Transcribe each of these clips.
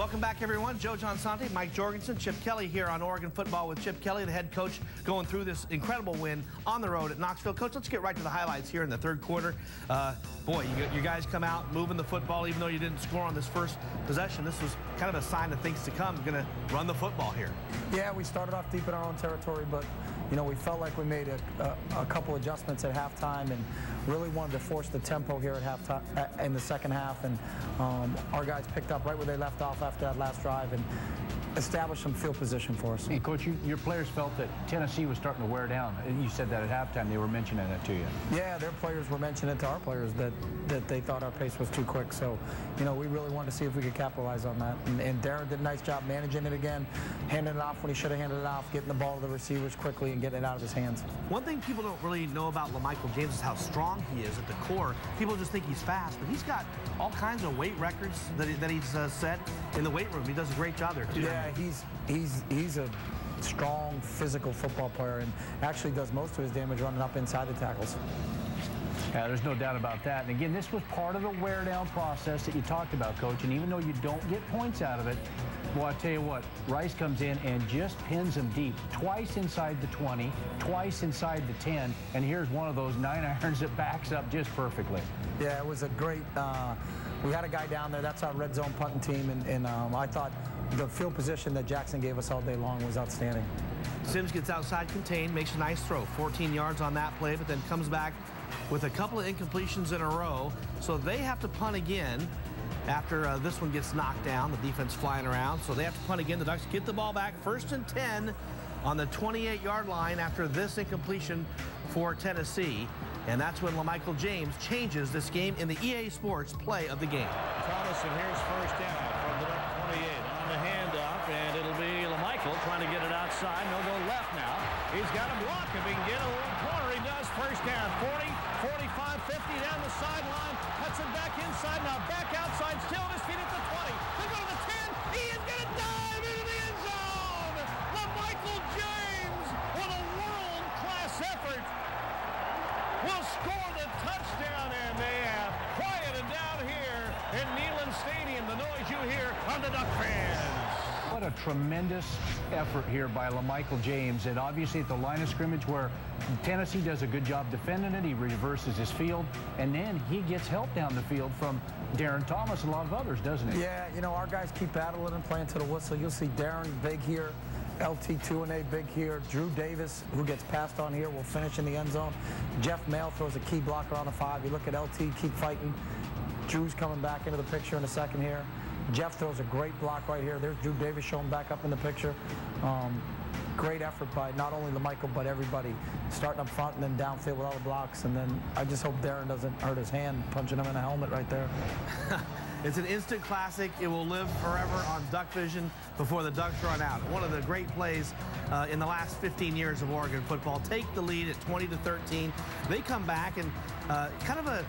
Welcome back, everyone. Joe Johnsante, Mike Jorgensen, Chip Kelly here on Oregon Football with Chip Kelly, the head coach, going through this incredible win on the road at Knoxville. Coach, let's get right to the highlights here in the third quarter. Boy, you guys come out moving the football, even though you didn't score on this first possession. This was kind of a sign of things to come. You're going to run the football here. Yeah, we started off deep in our own territory, but you know, we felt like we made a couple adjustments at halftime and really wanted to force the tempo here at halftime in the second half. And our guys picked up right where they left off after that last drive and established some field position for us. Hey, Coach, your players felt that Tennessee was starting to wear down. You said that at halftime. They were mentioning it to you. Yeah, their players were mentioning it to our players that they thought our pace was too quick. So, you know, we really wanted to see if we could capitalize on that. And Darren did a nice job managing it again, handing it off when he should have handed it off, getting the ball to the receivers quickly and getting it out of his hands. One thing people don't really know about LaMichael James is how strong he is at the core. People just think he's fast, but he's got all kinds of weight records that he's set in the weight room. He does a great job there, too. Yeah, he's a strong physical football player and actually does most of his damage running up inside the tackles. Yeah, there's no doubt about that. And again, this was part of the wear down process that you talked about, Coach. And even though you don't get points out of it, well, I tell you what, Rice comes in and just pins them deep. Twice inside the 20, twice inside the 10, and here's one of those 9-irons that backs up just perfectly. Yeah, it was a great, we had a guy down there. That's our red zone punting team, and I thought the field position that Jackson gave us all day long was outstanding. Sims gets outside contained, makes a nice throw, 14 yards on that play, but then comes back with a couple of incompletions in a row, so they have to punt again after this one gets knocked down, the defense flying around, so they have to punt again. The Ducks get the ball back, 1st and 10 on the 28-yard line after this incompletion for Tennessee, and that's when LaMichael James changes this game in the EA Sports play of the game. Thomas, and here's 1st down from the Duck 28 on the handoff, and it'll be LaMichael trying to get it outside. No, go left now. He's got a block. If he can get a little corner, he does. 1st down, 40, 45, 50 down the sideline. Cuts it back inside. Now back outside. Still on his feet at the 20. They go to the 10. He is going to dive into the end zone. LaMichael James, with a world-class effort, will score the touchdown, and they have quieted down here in Neyland Stadium. The noise you hear on the Duck fans. What a tremendous effort here by LaMichael James, and obviously at the line of scrimmage where Tennessee does a good job defending it, he reverses his field, and then he gets help down the field from Darren Thomas and a lot of others, doesn't he? Yeah, you know, our guys keep battling and playing to the whistle. You'll see Darren big here, LT 2-and-A big here. Drew Davis, who gets passed on here, will finish in the end zone. Jeff Mail throws a key blocker on the 5. You look at LT, keep fighting. Drew's coming back into the picture in a second here. Jeff throws a great block right here. There's Drew Davis showing back up in the picture. Great effort by not only LaMichael, but everybody, starting up front and then downfield with all the blocks. And then I just hope Darren doesn't hurt his hand punching him in the helmet right there. It's an instant classic. It will live forever on Duck Vision before the Ducks run out. One of the great plays in the last 15 years of Oregon football. Take the lead at 20-13. They come back and kind of a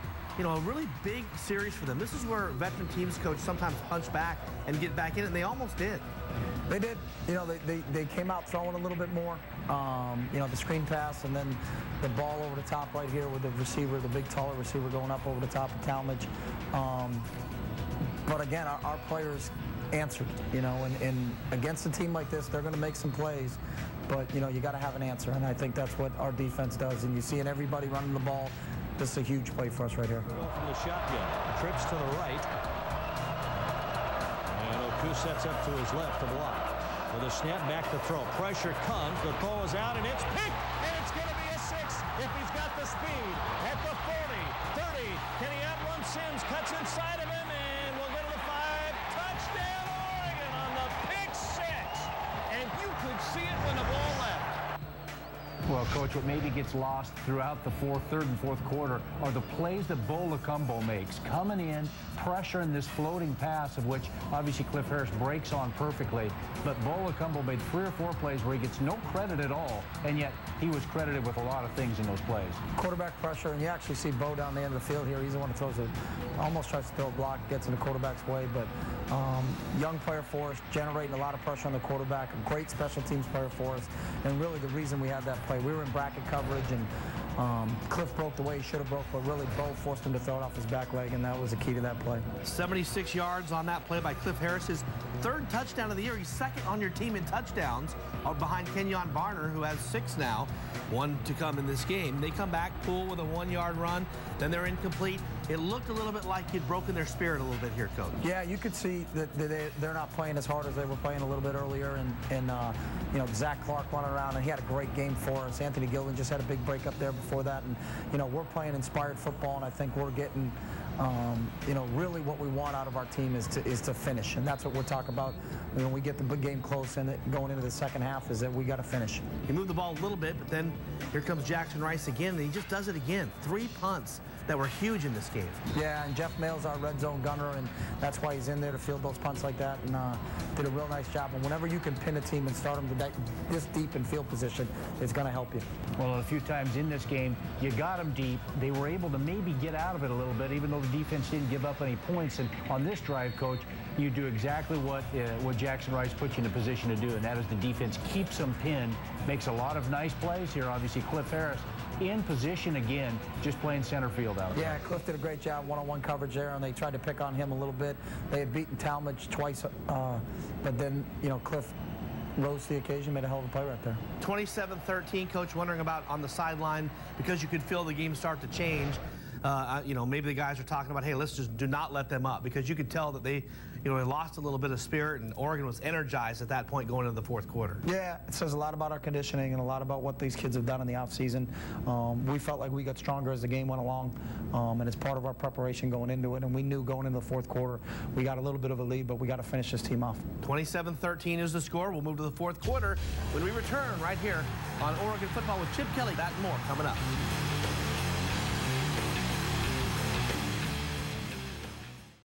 really big series for them. This is where veteran teams coach sometimes punch back and get back in it, and they almost did. They did. You know, they came out throwing a little bit more. You know, the screen pass and then the ball over the top right here with the receiver, the big taller receiver going up over the top of Talmadge. But again, our players answered, you know, and against a team like this, they're going to make some plays, but, you know, you got to have an answer, and I think that's what our defense does, and you see in everybody running the ball. This is a huge play for us right here. From the shotgun, trips to the right, and Oku sets up to his left to block. With a snap back to throw. Pressure comes, the throw is out, and it's picked, and it's going to be a 6 if he's got the speed. At the 40, 30, can he outrun Sims? Cuts inside of him, and we'll go to the 5. Touchdown, Oregon on the pick 6. And you could see it when the ball left. Well, Coach, what maybe gets lost throughout the third and fourth quarter are the plays that Bo Lacumbo makes. Coming in, pressuring this floating pass, of which obviously Cliff Harris breaks on perfectly. But Bo Lacumbo made 3 or 4 plays where he gets no credit at all, and yet he was credited with a lot of things in those plays. Quarterback pressure, and you actually see Bo down the end of the field here. He's the one that throws it, almost tries to throw a block, gets in the quarterback's way, but young player for us, generating a lot of pressure on the quarterback, a great special teams player for us, and really the reason we had that play We were in bracket coverage, and Cliff broke the way he should have broke, but really Bo forced him to throw it off his back leg, and that was the key to that play. 76 yards on that play by Cliff Harris. His third touchdown of the year. He's second on your team in touchdowns behind Kenyon Barner, who has 6 now. 1 to come in this game. They come back, Poole with a 1-yard run, then they're incomplete. It looked a little bit like he'd broken their spirit a little bit here, Coach. Yeah, you could see that they're not playing as hard as they were playing a little bit earlier, and you know, Zach Clark running around, and he had a great game for us. Anthony Gilden just had a big break up there before that, and you know, we're playing inspired football, and I think we're getting you know, really what we want out of our team is to finish, and that's what we're talking about when we get the big game close and going into the second half, is that we got to finish. He moved the ball a little bit, but then here comes Jackson Rice again, and he just does it again. 3 punts that were huge in this game. Yeah, and Jeff Mail's our red zone gunner, and that's why he's in there to field those punts like that, and did a real nice job. And whenever you can pin a team and start them to this deep in field position, it's going to help you. Well, a few times in this game, you got them deep. They were able to maybe get out of it a little bit, even though the defense didn't give up any points. And on this drive, Coach, you do exactly what Jackson Rice puts you in a position to do, and that is the defense keeps them pinned, makes a lot of nice plays here. Obviously, Cliff Harris in position again, just playing center field out there. Yeah, Cliff did a great job one-on-one coverage there, and they tried to pick on him a little bit. They had beaten Talmadge twice, but then, you know, Cliff rose to the occasion, made a hell of a play right there. 27-13, Coach, wondering about on the sideline, because you could feel the game start to change. You know, maybe the guys are talking about, hey, let's just do not let them up, because you could tell that they, you know, they lost a little bit of spirit, and Oregon was energized at that point going into the fourth quarter. Yeah, it says a lot about our conditioning and a lot about what these kids have done in the offseason. We felt like we got stronger as the game went along, and it's part of our preparation going into it, and we knew going into the fourth quarter we got a little bit of a lead, but we got to finish this team off. 27-13 is the score. We'll move to the fourth quarter when we return right here on Oregon Football with Chip Kelly. That and more coming up.